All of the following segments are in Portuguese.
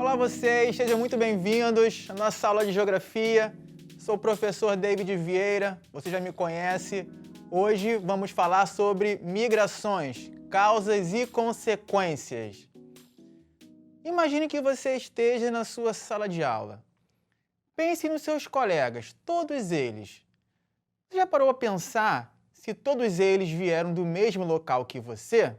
Olá vocês, sejam muito bem-vindos à nossa aula de Geografia. Sou o professor David Vieira, você já me conhece. Hoje vamos falar sobre migrações, causas e consequências. Imagine que você esteja na sua sala de aula. Pense nos seus colegas, todos eles. Você já parou a pensar se todos eles vieram do mesmo local que você?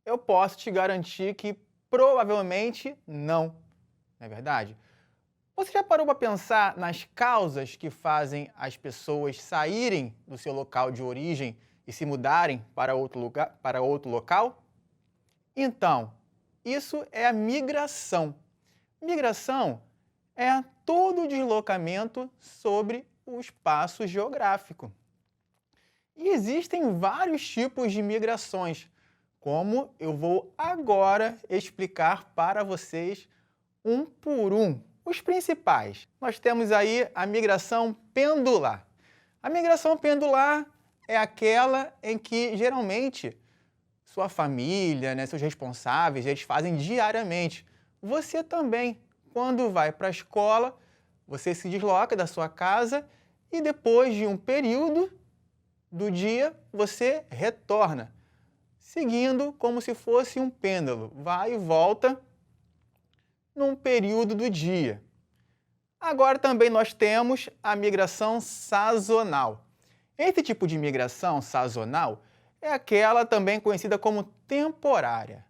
Eu posso te garantir que provavelmente não, não é verdade? Você já parou para pensar nas causas que fazem as pessoas saírem do seu local de origem e se mudarem para outro lugar, para outro local? Então, isso é a migração. Migração é todo o deslocamento sobre o espaço geográfico. E existem vários tipos de migrações, como eu vou agora explicar para vocês um por um. Os principais. Nós temos aí a migração pendular. A migração pendular é aquela em que, geralmente, sua família, seus responsáveis, eles fazem diariamente. Você também, quando vai para a escola, você se desloca da sua casa e depois de um período do dia, você retorna, seguindo como se fosse um pêndulo, vai e volta num período do dia. Agora também nós temos a migração sazonal. Esse tipo de migração sazonal é aquela também conhecida como temporária.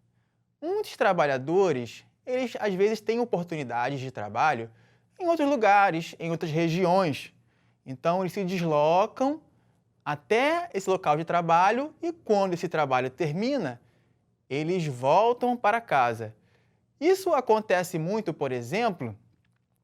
Muitos trabalhadores, eles às vezes têm oportunidades de trabalho em outros lugares, em outras regiões. Então eles se deslocam até esse local de trabalho e quando esse trabalho termina, eles voltam para casa. Isso acontece muito, por exemplo,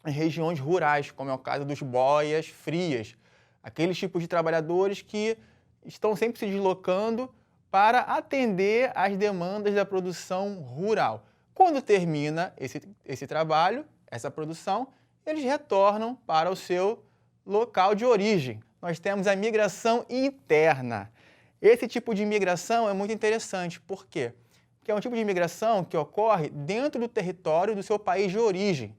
em regiões rurais, como é o caso dos boias frias, aqueles tipos de trabalhadores que estão sempre se deslocando para atender às demandas da produção rural. Quando termina esse trabalho, essa produção, eles retornam para o seu local de origem. Nós temos a migração interna. Esse tipo de migração é muito interessante. Por quê? Porque é um tipo de migração que ocorre dentro do território do seu país de origem.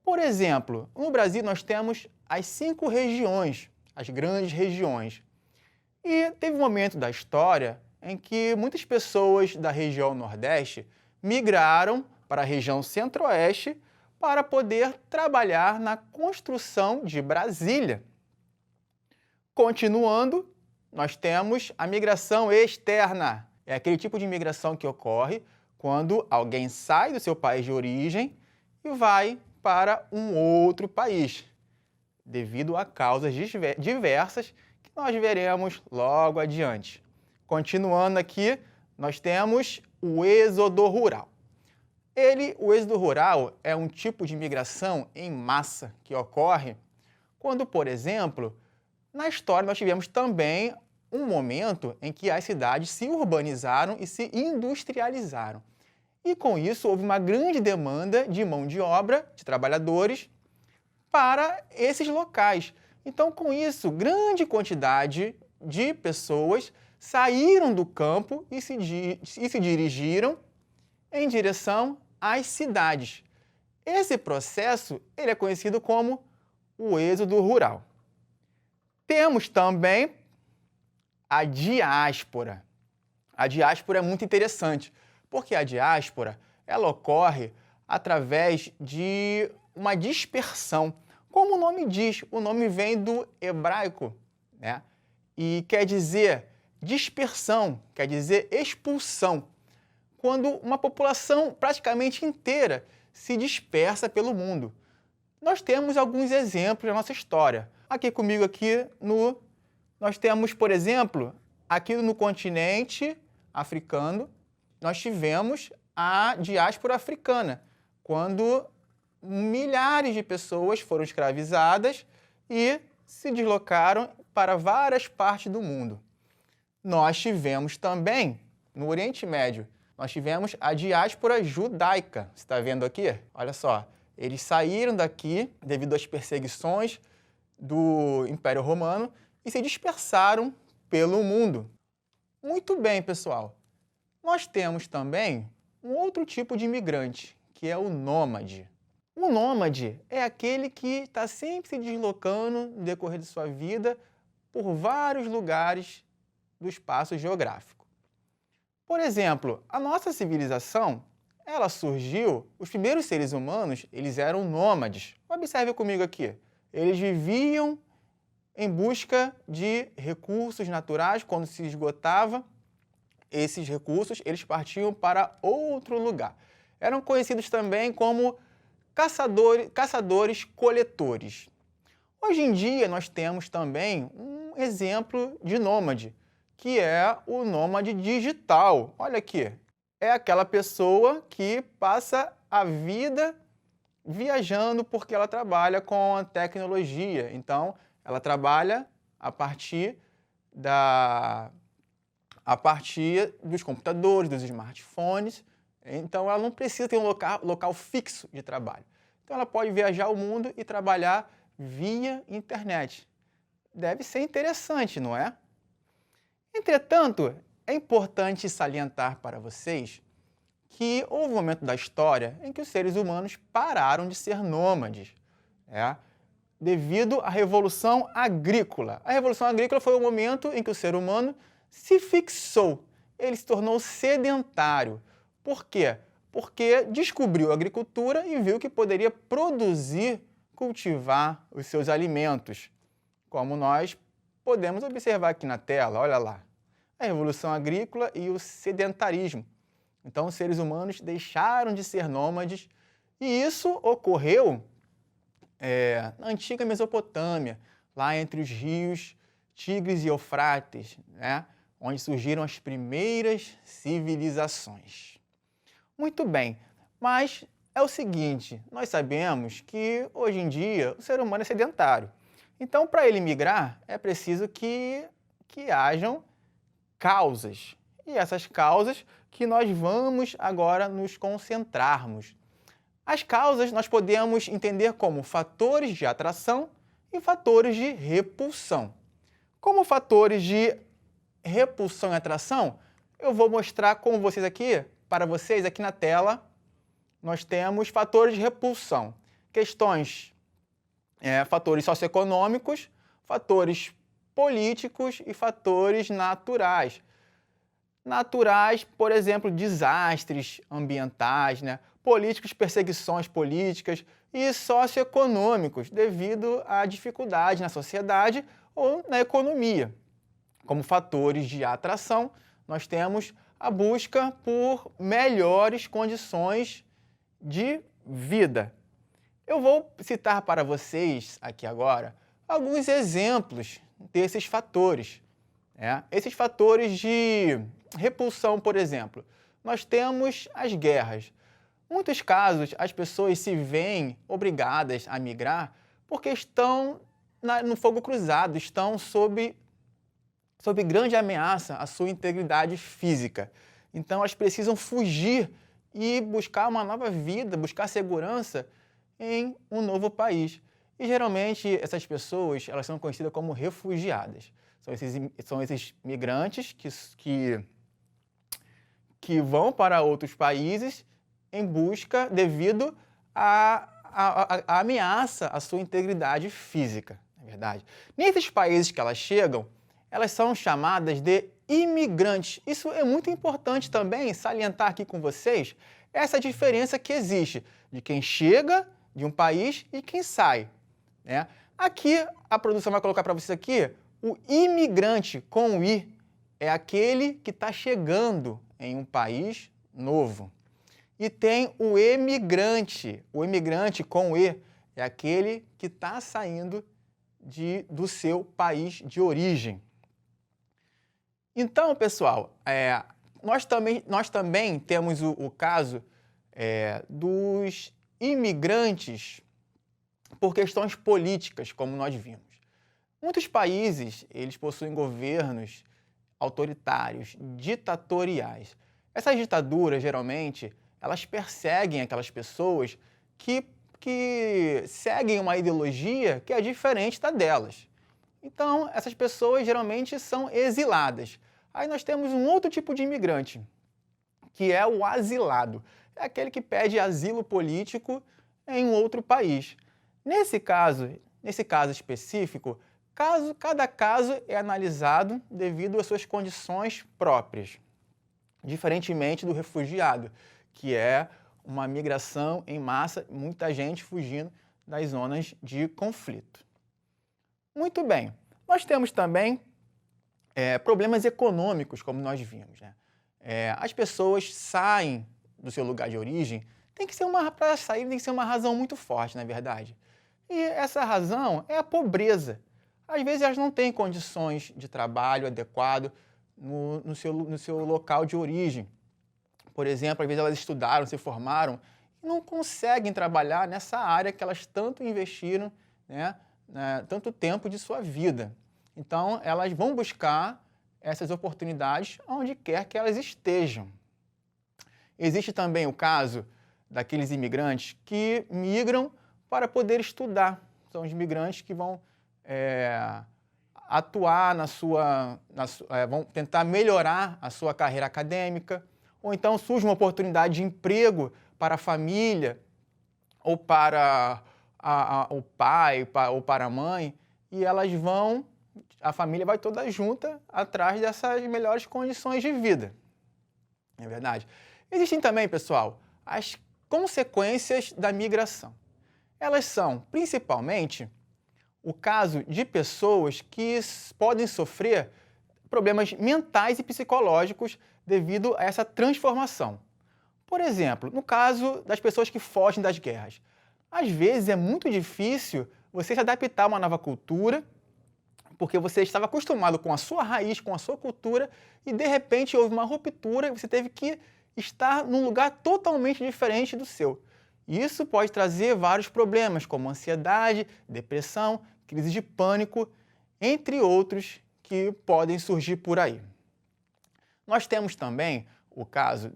Por exemplo, no Brasil nós temos as 5 regiões, as grandes regiões. E teve um momento da história em que muitas pessoas da região Nordeste migraram para a região Centro-Oeste para poder trabalhar na construção de Brasília. Continuando, nós temos a migração externa. É aquele tipo de migração que ocorre quando alguém sai do seu país de origem e vai para um outro país, devido a causas diversas que nós veremos logo adiante. Continuando aqui, nós temos o êxodo rural. O êxodo rural é um tipo de migração em massa que ocorre quando, por exemplo, na história nós tivemos também um momento em que as cidades se urbanizaram e se industrializaram. E com isso houve uma grande demanda de mão de obra, de trabalhadores, para esses locais. Então, com isso, grande quantidade de pessoas saíram do campo e se dirigiram em direção às cidades. Esse processo ele é conhecido como o êxodo rural. Temos também a diáspora. A diáspora é muito interessante, porque a diáspora ela ocorre através de uma dispersão. Como o nome diz, o nome vem do hebraico, né? E quer dizer dispersão, quer dizer expulsão. Quando uma população praticamente inteira se dispersa pelo mundo. Nós temos alguns exemplos na nossa história. Aqui comigo, nós temos, por exemplo, aqui no continente africano, nós tivemos a diáspora africana, quando milhares de pessoas foram escravizadas e se deslocaram para várias partes do mundo. Nós tivemos também, no Oriente Médio, nós tivemos a diáspora judaica. Você está vendo aqui? Olha só, eles saíram daqui devido às perseguições do Império Romano e se dispersaram pelo mundo. Muito bem, pessoal. Nós temos também um outro tipo de imigrante, que é o nômade. O nômade é aquele que está sempre se deslocando no decorrer de sua vida por vários lugares do espaço geográfico. Por exemplo, a nossa civilização, ela surgiu, os primeiros seres humanos, eles eram nômades. Observe comigo aqui. Eles viviam em busca de recursos naturais. Quando se esgotava esses recursos, eles partiam para outro lugar. Eram conhecidos também como caçadores-coletores. Hoje em dia, nós temos também um exemplo de nômade, que é o nômade digital. Olha aqui, é aquela pessoa que passa a vida viajando porque ela trabalha com a tecnologia. Então, ela trabalha a partir dos computadores, dos smartphones. Então, ela não precisa ter um local fixo de trabalho. Então, ela pode viajar o mundo e trabalhar via internet. Deve ser interessante, não é? Entretanto, é importante salientar para vocês que houve um momento da história em que os seres humanos pararam de ser nômades, devido à Revolução Agrícola. A Revolução Agrícola foi o momento em que o ser humano se fixou, ele se tornou sedentário. Por quê? Porque descobriu a agricultura e viu que poderia produzir, cultivar os seus alimentos, como nós podemos observar aqui na tela, olha lá. A Revolução Agrícola e o sedentarismo. Então, os seres humanos deixaram de ser nômades e isso ocorreu na antiga Mesopotâmia, lá entre os rios Tigres e Eufrates, onde surgiram as primeiras civilizações. Muito bem, mas é o seguinte, nós sabemos que hoje em dia o ser humano é sedentário. Então, para ele migrar, é preciso que hajam causas. E essas causas que nós vamos agora nos concentrarmos. As causas nós podemos entender como fatores de atração e fatores de repulsão. Como fatores de repulsão e atração, eu vou mostrar para vocês aqui na tela. Nós temos fatores de repulsão, fatores socioeconômicos, fatores políticos e fatores naturais. Naturais, por exemplo, desastres ambientais, políticos, perseguições políticas, e socioeconômicos, devido à dificuldade na sociedade ou na economia. Como fatores de atração, nós temos a busca por melhores condições de vida. Eu vou citar para vocês aqui agora alguns exemplos desses fatores. Esses fatores de repulsão, por exemplo, nós temos as guerras. Em muitos casos, as pessoas se veem obrigadas a migrar porque estão no fogo cruzado, estão sob grande ameaça à sua integridade física. Então, elas precisam fugir e buscar uma nova vida, buscar segurança em um novo país. E, geralmente, essas pessoas elas são conhecidas como refugiadas. São esses migrantes que vão para outros países em busca devido à ameaça à sua integridade física, na verdade. Nesses países que elas chegam, elas são chamadas de imigrantes. Isso é muito importante também salientar aqui com vocês essa diferença que existe de quem chega de um país e quem sai. Aqui, a produção vai colocar para vocês aqui, o imigrante com o I é aquele que está chegando em um país novo. E tem o emigrante com o E é aquele que está saindo do seu país de origem. Então, pessoal, nós também temos o caso dos imigrantes por questões políticas, como nós vimos. Muitos países, eles possuem governos autoritários, ditatoriais. Essas ditaduras, geralmente, elas perseguem aquelas pessoas que seguem uma ideologia que é diferente da delas. Então, essas pessoas geralmente são exiladas. Aí nós temos um outro tipo de imigrante, que é o asilado. é aquele que pede asilo político em um outro país. Nesse caso específico, cada caso é analisado devido às suas condições próprias, diferentemente do refugiado, que é uma migração em massa, muita gente fugindo das zonas de conflito. Muito bem, nós temos também problemas econômicos, como nós vimos, né? As pessoas saem do seu lugar de origem, para sair tem que ser uma razão muito forte, na verdade. E essa razão é a pobreza. Às vezes elas não têm condições de trabalho adequado no seu local de origem. Por exemplo, às vezes elas estudaram, se formaram e não conseguem trabalhar nessa área que elas tanto investiram, né, tanto tempo de sua vida. Então, elas vão buscar essas oportunidades onde quer que elas estejam. Existe também o caso daqueles imigrantes que migram para poder estudar. São os imigrantes que vão atuar vão tentar melhorar a sua carreira acadêmica, ou então surge uma oportunidade de emprego para a família, ou para o pai, ou para a mãe, e a família vai toda junta atrás dessas melhores condições de vida. É verdade. Existem também, pessoal, as consequências da migração. Elas são, principalmente, o caso de pessoas que podem sofrer problemas mentais e psicológicos devido a essa transformação. Por exemplo, no caso das pessoas que fogem das guerras. Às vezes é muito difícil você se adaptar a uma nova cultura, porque você estava acostumado com a sua raiz, com a sua cultura, e de repente houve uma ruptura e você teve que estar num lugar totalmente diferente do seu. Isso pode trazer vários problemas, como ansiedade, depressão, crise de pânico, entre outros que podem surgir por aí. Nós temos também o caso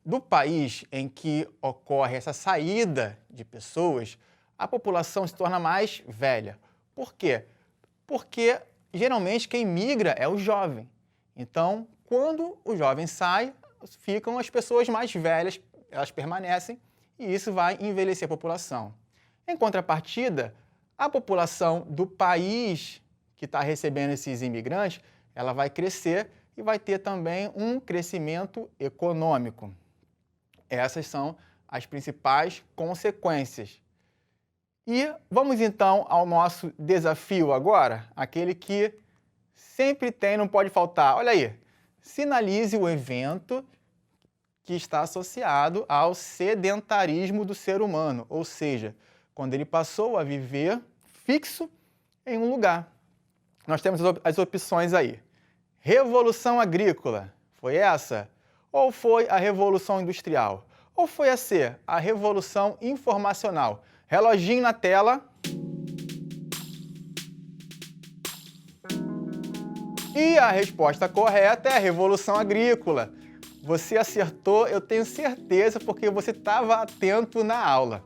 do país em que ocorre essa saída de pessoas, a população se torna mais velha. Por quê? Porque geralmente quem migra é o jovem. Então, quando o jovem sai, ficam as pessoas mais velhas, elas permanecem, e isso vai envelhecer a população. Em contrapartida, a população do país que está recebendo esses imigrantes, ela vai crescer e vai ter também um crescimento econômico. Essas são as principais consequências. E vamos então ao nosso desafio agora, aquele que sempre tem, não pode faltar. Olha aí, sinalize o evento que está associado ao sedentarismo do ser humano, ou seja, quando ele passou a viver fixo em um lugar. Nós temos as opções aí. Revolução agrícola, foi essa? Ou foi a Revolução Industrial? Ou foi a C, a Revolução Informacional? Reloginho na tela. E a resposta correta é a Revolução Agrícola. Você acertou, eu tenho certeza, porque você estava atento na aula.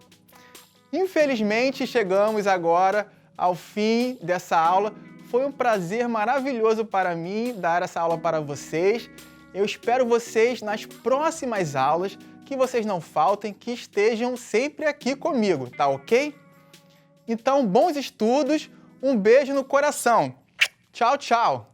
Infelizmente, chegamos agora ao fim dessa aula. Foi um prazer maravilhoso para mim dar essa aula para vocês. Eu espero vocês nas próximas aulas, que vocês não faltem, que estejam sempre aqui comigo, tá ok? Então, bons estudos, um beijo no coração. Tchau, tchau!